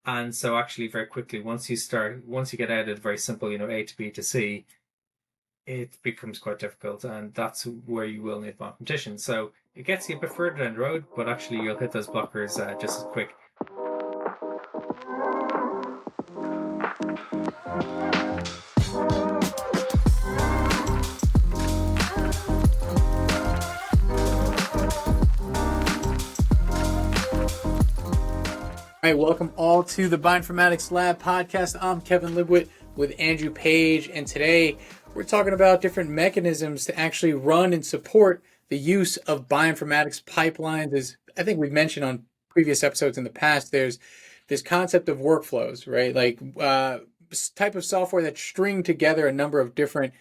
And so actually very quickly, once you get out of very simple, A to B to C, it becomes quite difficult. And that's where you will need mathematicians. So it gets you a bit further down the road, but actually you'll hit those blockers just as quick. All right, welcome all to the Bioinformatics Lab podcast. I'm Kevin Libwitt with Andrew Page, and today we're talking about different mechanisms to actually run and support the use of bioinformatics pipelines. As I think we've mentioned on previous episodes in the past, there's this concept of workflows, right? Like type of software that string together a number of different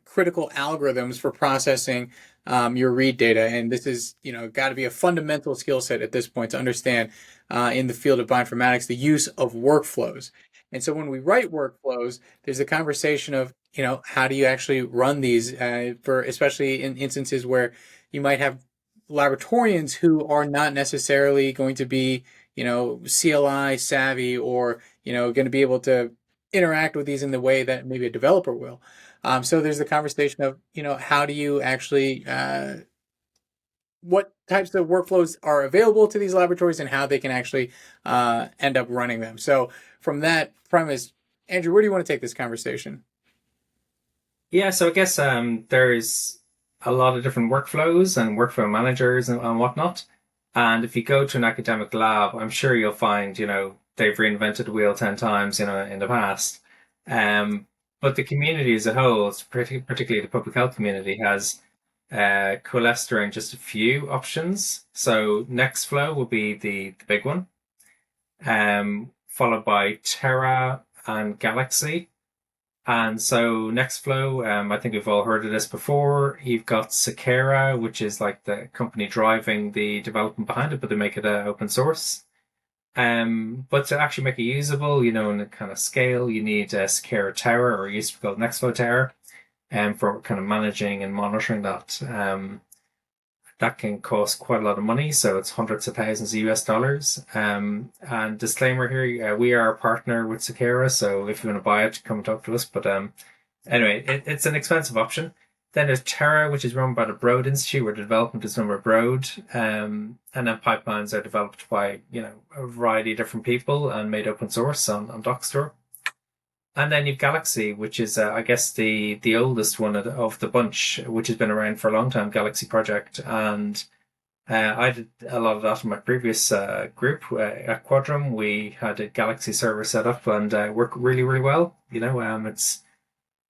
critical algorithms for processing your read data. And this is, got to be a fundamental skill set at this point to understand in the field of bioinformatics, the use of workflows. And so when we write workflows, there's a conversation of, how do you actually run these for, especially in instances where you might have laboratorians who are not necessarily going to be, CLI savvy or, going to be able to interact with these in the way that maybe a developer will. So there's the conversation of, how do you actually, what types of workflows are available to these laboratories and how they can actually end up running them. So from that premise, Andrew, where do you want to take this conversation? Yeah, so I guess there's a lot of different workflows and workflow managers and whatnot. And if you go to an academic lab, I'm sure you'll find, they've reinvented the wheel 10 times, in the past. Um, but the community as a whole, particularly the public health community, has coalesced around just a few options. So Nextflow will be the big one, followed by Terra and Galaxy. And so Nextflow, I think we've all heard of this before. You've got Sakera, which is like the company driving the development behind it, but they make it open source. But to actually make it usable, in a kind of scale, you need Sakera Terra, or it used to be called Nextflow Terra, for kind of managing and monitoring that. That can cost quite a lot of money, so it's hundreds of thousands of US dollars. And disclaimer here, we are a partner with Sakera, so if you want to buy it, come talk to us. But anyway, it's an expensive option. Then there's Terra, which is run by the Broad Institute, where the development is done by Broad. And then pipelines are developed by, a variety of different people and made open source on Dockstore. And then you've Galaxy, which is, I guess, the oldest one of the bunch, which has been around for a long time, Galaxy Project. And I did a lot of that in my previous group at Quadrum. We had a Galaxy server set up and worked really, really well.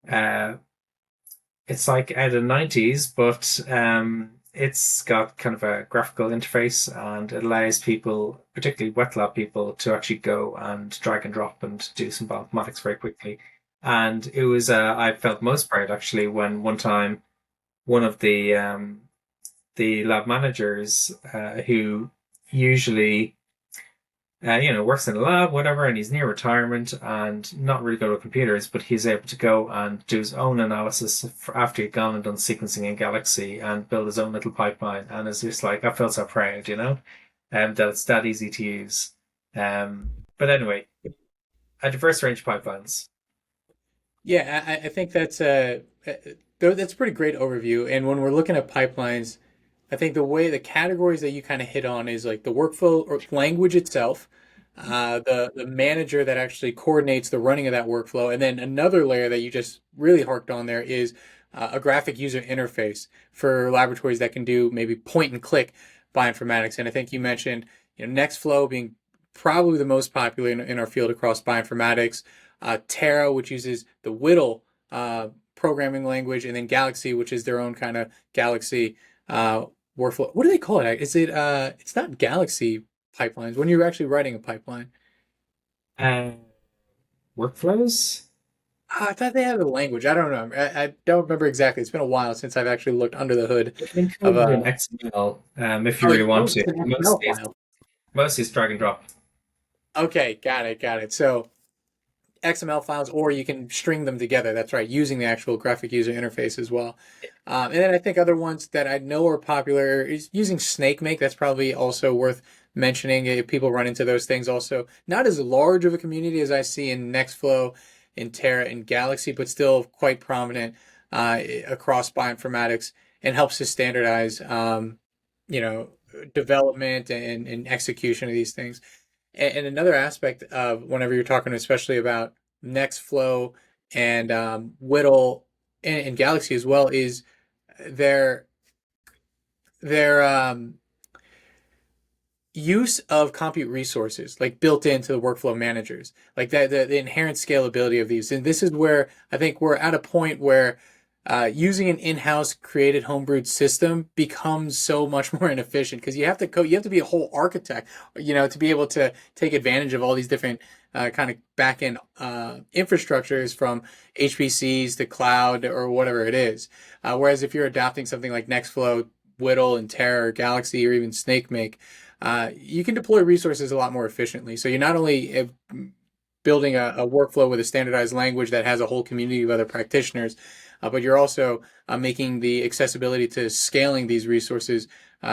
Uh, it's like out of the 90s, but it's got kind of a graphical interface and it allows people, particularly wet lab people, to actually go and drag and drop and do some mathematics very quickly. And it was, I felt most proud actually when one time one of the lab managers, who usually works in a lab, whatever, and he's near retirement and not really good with computers, but he's able to go and do his own analysis after he'd gone and done sequencing in Galaxy and build his own little pipeline. And it's just like, I felt so proud, that it's that easy to use. But anyway, a diverse range of pipelines. Yeah, I think that's a pretty great overview. And when we're looking at pipelines, I think the categories that you kind of hit on is like the workflow or language itself, the manager that actually coordinates the running of that workflow, and then another layer that you just really harked on there is a graphic user interface for laboratories that can do maybe point and click bioinformatics. And I think you mentioned Nextflow being probably the most popular in our field across bioinformatics, Terra, which uses the Whittle programming language, and then Galaxy, which is their own kind of Galaxy workflow. What do they call it? Is it it's not Galaxy pipelines when you're actually writing a pipeline. Uh, Workflows? I thought they had a language. I don't know. I don't remember exactly. It's been a while since I've actually looked under the hood You can of code it in XML, if you really want it's to. an XML file. Mostly it's drag and drop. Okay, got it. So XML files, or you can string them together. That's right, using the actual graphic user interface as well. And then I think other ones that I know are popular is using SnakeMake. That's probably also worth mentioning. People run into those things also. Not as large of a community as I see in Nextflow, in Terra, and Galaxy, but still quite prominent across bioinformatics, and helps to standardize, you know, development and execution of these things. And another aspect of whenever you're talking, especially about Nextflow and Whittle and Galaxy as well, is their their use of compute resources like built into the workflow managers, like that the inherent scalability of these. And this is where I think we're at a point where using an in-house created homebrewed system becomes so much more inefficient because you have to you have to be a whole architect, to be able to take advantage of all these different kind of back-end infrastructures from HPCs to cloud or whatever it is. Whereas if you're adopting something like Nextflow, Whittle, and Terra, or Galaxy, or even SnakeMake, you can deploy resources a lot more efficiently. So you're not only building a workflow with a standardized language that has a whole community of other practitioners, but you're also making the accessibility to scaling these resources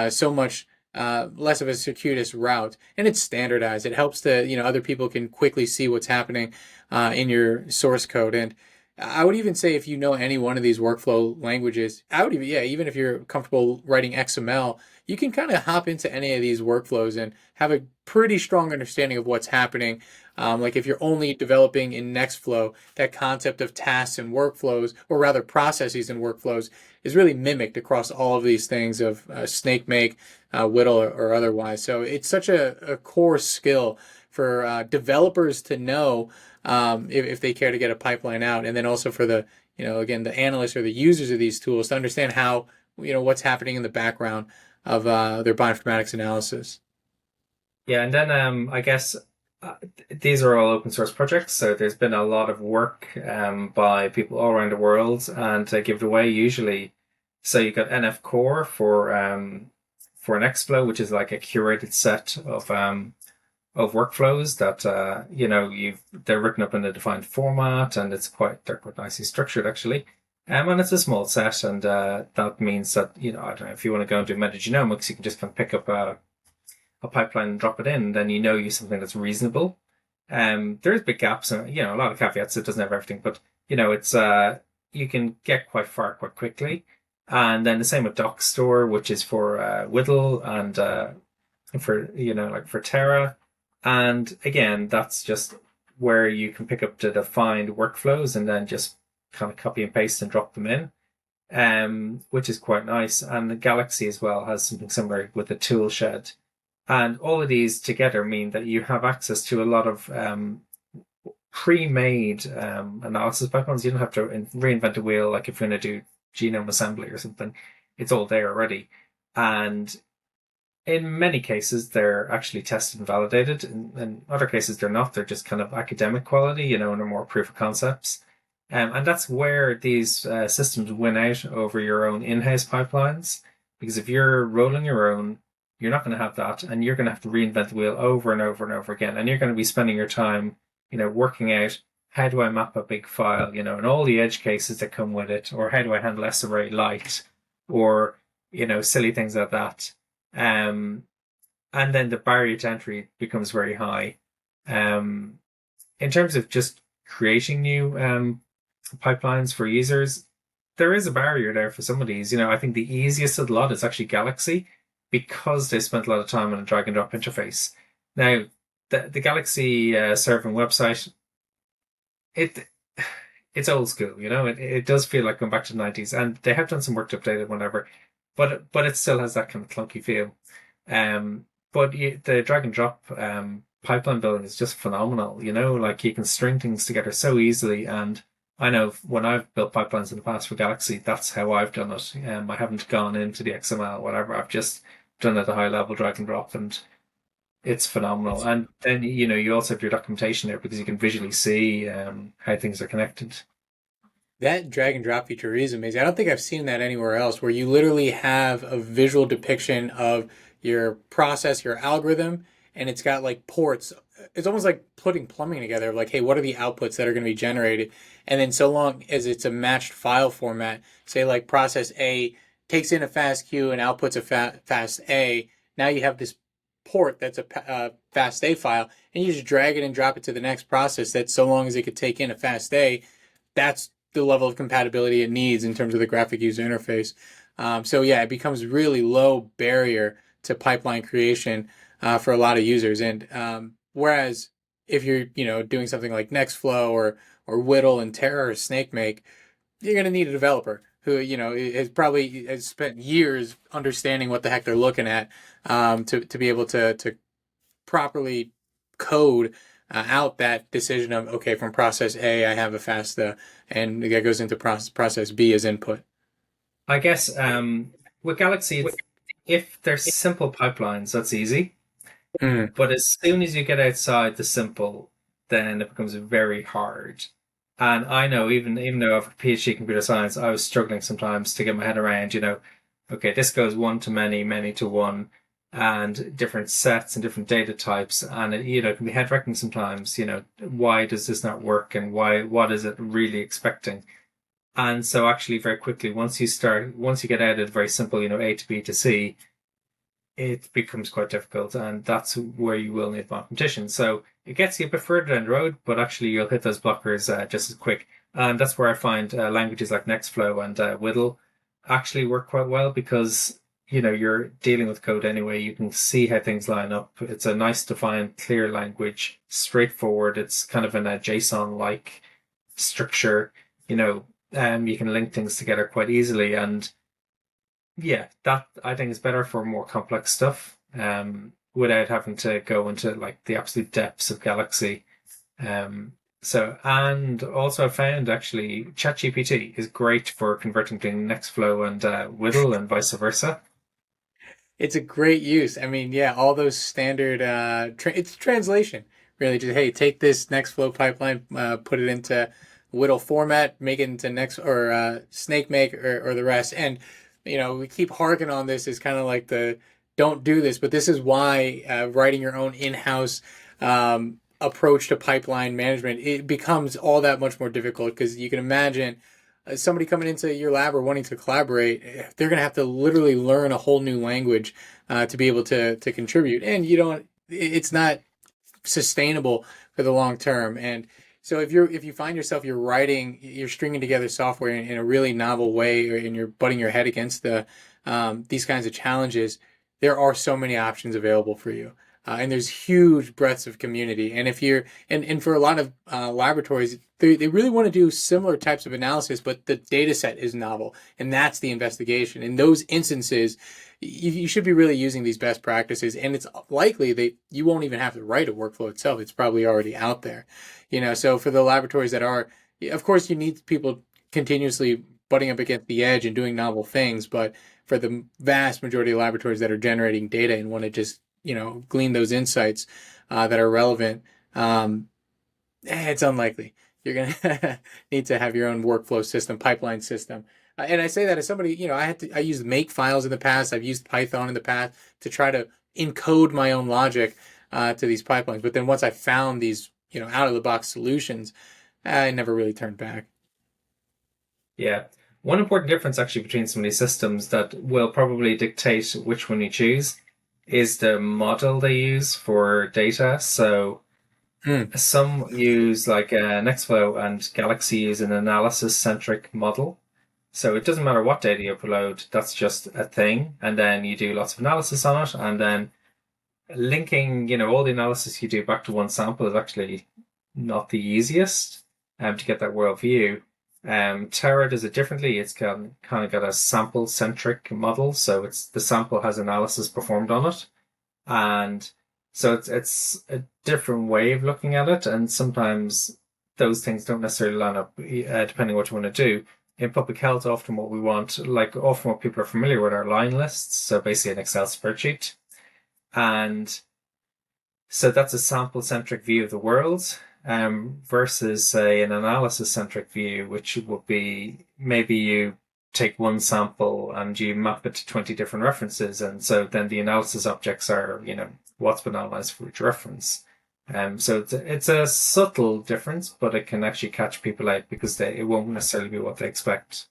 so much less of a circuitous route, and it's standardized. It helps to, other people can quickly see what's happening in your source code. And I would even say if you know any one of these workflow languages, I would even, yeah, even if you're comfortable writing XML, you can kind of hop into any of these workflows and have a pretty strong understanding of what's happening. Like if you're only developing in Nextflow, that concept of tasks and workflows, or rather processes and workflows, is really mimicked across all of these things of SnakeMake, Whittle, or otherwise. So it's such a core skill for developers to know if they care to get a pipeline out, and then also for the, again, the analysts or the users of these tools to understand how, what's happening in the background of their bioinformatics analysis. Yeah, and then I guess these are all open source projects, so there's been a lot of work by people all around the world, and they give it away usually. So you've got NF Core for Nextflow, which is like a curated set of workflows that they're written up in a defined format, and they're quite nicely structured actually. And it's a small set, and that means that I don't know, if you want to go and do metagenomics, you can just kind of pick up a pipeline and drop it in, then you use something that's reasonable. There's big gaps and a lot of caveats. It doesn't have everything, but it's you can get quite far quite quickly. And then the same with DocStore, which is for Whittle and for like for Terra. And again, that's just where you can pick up the defined workflows and then just kind of copy and paste and drop them in, which is quite nice. And the Galaxy as well has something similar with the tool shed. And all of these together mean that you have access to a lot of pre-made analysis pipelines. You don't have to reinvent the wheel like if you're going to do genome assembly or something. It's all there already. And in many cases, they're actually tested and validated. In other cases, they're not. They're just kind of academic quality, and are more proof of concepts. And that's where these systems win out over your own in-house pipelines. Because if you're rolling your own, you're not going to have that, and you're going to have to reinvent the wheel over and over and over again. And you're going to be spending your time, working out how do I map a big file, and all the edge cases that come with it, or how do I handle SRA light, or silly things like that. And then the barrier to entry becomes very high. In terms of just creating new pipelines for users, there is a barrier there for some of these. I think the easiest of the lot is actually Galaxy, because they spent a lot of time on a drag and drop interface. Now, the Galaxy serving website, it's old school, it does feel like going back to the 90s, and they have done some work to update it, whatever, but it still has that kind of clunky feel. But the drag and drop pipeline building is just phenomenal, like you can string things together so easily. And I know when I've built pipelines in the past for Galaxy, that's how I've done it. I haven't gone into the XML, whatever. I've just done it at a high level drag and drop, and it's phenomenal. And then, you also have your documentation there because you can visually see how things are connected. That drag and drop feature is amazing. I don't think I've seen that anywhere else, where you literally have a visual depiction of your process, your algorithm, and it's got like ports. It's almost like putting plumbing together, like, hey, what are the outputs that are going to be generated? And then so long as it's a matched file format, say like process A takes in a fast Q and outputs a fast A, now you have this port that's a FASTA file, and you just drag it and drop it to the next process. That so long as it could take in a FASTA, that's the level of compatibility it needs in terms of the graphic user interface. So yeah, it becomes really low barrier to pipeline creation for a lot of users. And whereas if you're doing something like Nextflow or Whittle and Terra or SnakeMake, you're going to need a developer who has spent years understanding what the heck they're looking at to be able to properly code out that decision of, okay, from process A I have a FASTA, and that goes into process B as input. I guess with Galaxy, if they're simple pipelines, that's easy. Mm. But as soon as you get outside the simple, then it becomes very hard. And I know even though I have a PhD in computer science, I was struggling sometimes to get my head around, okay, this goes one to many, many to one, and different sets and different data types, and it can be head wrecking sometimes. Why does this not work, and what is it really expecting? And so actually very quickly, once you get out of very simple, A to B to C, it becomes quite difficult, and that's where you will need mathematician. So it gets you a bit further down the road, but actually you'll hit those blockers just as quick. And that's where I find languages like Nextflow and Whittle actually work quite well because you're dealing with code anyway. You can see how things line up. It's a nice, defined, clear language, straightforward. It's kind of in a JSON-like structure. You can link things together quite easily, and yeah, that I think is better for more complex stuff, without having to go into like the absolute depths of Galaxy. And also I found actually ChatGPT is great for converting between Nextflow and Whittle and vice versa. It's a great use. I mean, yeah, all those standard it's translation. Really, just hey, take this Nextflow pipeline, put it into Whittle format, make it into Next or SnakeMake or the rest. And we keep harking on this as kind of like the don't do this, but this is why writing your own in-house approach to pipeline management, it becomes all that much more difficult because you can imagine somebody coming into your lab or wanting to collaborate, they're going to have to literally learn a whole new language to be able to contribute. And it's not sustainable for the long term. And so if you find yourself you're stringing together software in a really novel way, and you're butting your head against these kinds of challenges, there are so many options available for you. And there's huge breadths of community. And if you're and for a lot of laboratories, they really want to do similar types of analysis, but the data set is novel, and that's the investigation. In those instances, you should be really using these best practices, and it's likely that you won't even have to write a workflow itself. It's probably already out there. So for the laboratories that are, of course, you need people continuously butting up against the edge and doing novel things, but for the vast majority of laboratories that are generating data and want to just glean those insights that are relevant, it's unlikely. You're going to need to have your own workflow system, pipeline system. And I say that as somebody, I used make files in the past. I've used Python in the past to try to encode my own logic to these pipelines. But then once I found these, out of the box solutions, I never really turned back. Yeah. One important difference actually between some of these systems that will probably dictate which one you choose is the model they use for data. So some use like Nextflow and Galaxy use an analysis centric model. So it doesn't matter what data you upload, that's just a thing. And then you do lots of analysis on it. And then linking, all the analysis you do back to one sample is actually not the easiest to get that world view. Terra does it differently. It's kind of got a sample centric model. So it's the sample has analysis performed on it. And so it's a different way of looking at it. And sometimes those things don't necessarily line up depending on what you want to do. In public health, often what we want, like often what people are familiar with are line lists. So basically an Excel spreadsheet. And so that's a sample centric view of the world. Versus say an analysis centric view, which would be maybe you take one sample and you map it to 20 different references. And so then the analysis objects are, what's been analyzed for each reference. So it's a subtle difference, but it can actually catch people out because it won't necessarily be what they expect.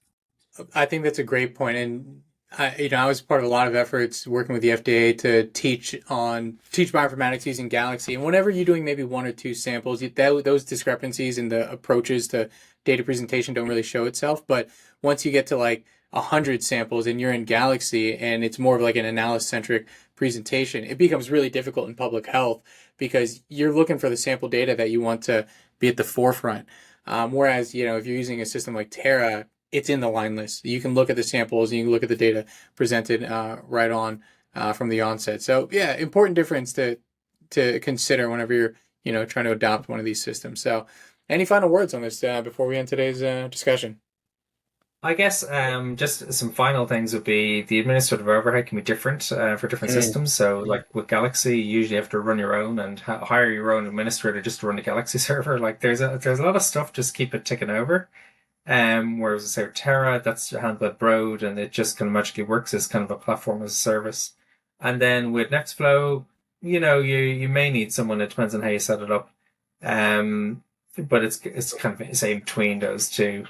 I think that's a great point. And I was part of a lot of efforts working with the FDA to teach bioinformatics using Galaxy. And whenever you're doing maybe one or two samples, those discrepancies in the approaches to data presentation don't really show itself. But once you get to like 100 samples and you're in Galaxy and it's more of like an analysis centric presentation, it becomes really difficult in public health because you're looking for the sample data that you want to be at the forefront. Whereas, if you're using a system like Terra, it's in the line list. You can look at the samples and you can look at the data presented right on from the onset. So yeah, important difference to consider whenever you're trying to adopt one of these systems. So, any final words on this before we end today's discussion? I guess just some final things would be the administrative overhead can be different for different Mm. systems. So, like with Galaxy, you usually have to run your own and hire your own administrator just to run the Galaxy server. Like there's a lot of stuff just keep it ticking over. Whereas say with Terra, that's handled by Broad, and it just kind of magically works as kind of a platform as a service. And then with Nextflow, you may need someone. It depends on how you set it up. Um, but it's kind of say between those two.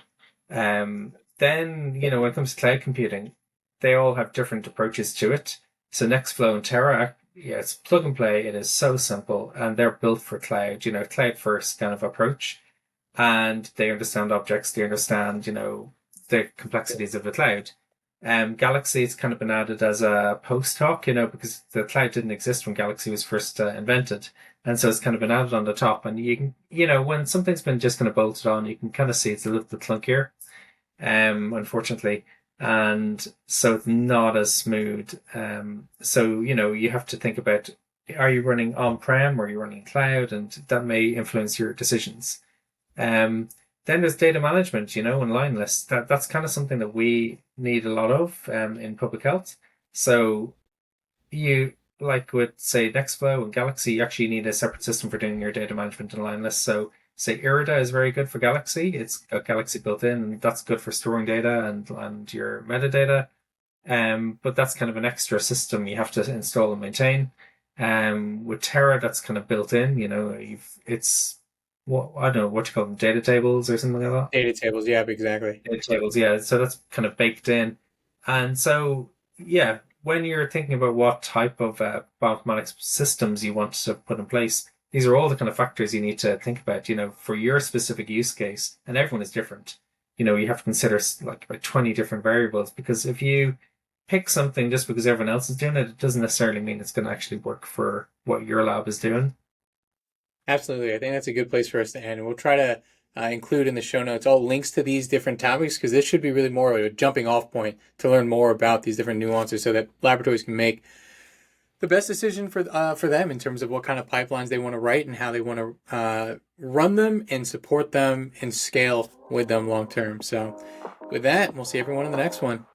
Then, when it comes to cloud computing, they all have different approaches to it. So Nextflow and Terra, yeah, it's plug and play. It is so simple, and they're built for cloud, cloud first kind of approach. And they understand objects, they understand, the complexities of the cloud. Galaxy has kind of been added as a post hoc, because the cloud didn't exist when Galaxy was first invented. And so it's kind of been added on the top. And you can, when something's been just kind of bolted on, you can kind of see it's a little bit clunkier, unfortunately. And so it's not as smooth. So, you have to think about, are you running on-prem or are you running cloud? And that may influence your decisions. Then there's data management, and line lists. That's kind of something that we need a lot of in public health. So you like with say Nextflow and Galaxy, you actually need a separate system for doing your data management and line lists. So say Irida is very good for Galaxy. It's got Galaxy built in, and that's good for storing data and your metadata. But that's kind of an extra system you have to install and maintain. With Terra, that's kind of built in. It's what I don't know what you call them, data tables or something like that. Data tables, yeah, exactly. Data tables, yeah. So that's kind of baked in, and so yeah, when you're thinking about what type of bioinformatics systems you want to put in place, these are all the kind of factors you need to think about. For your specific use case, and everyone is different. You have to consider like about 20 different variables because if you pick something just because everyone else is doing it, it doesn't necessarily mean it's going to actually work for what your lab is doing. Absolutely. I think that's a good place for us to end. And we'll try to include in the show notes all links to these different topics because this should be really more of a jumping off point to learn more about these different nuances so that laboratories can make the best decision for them in terms of what kind of pipelines they want to write and how they want to run them and support them and scale with them long term. So, with that, we'll see everyone in the next one.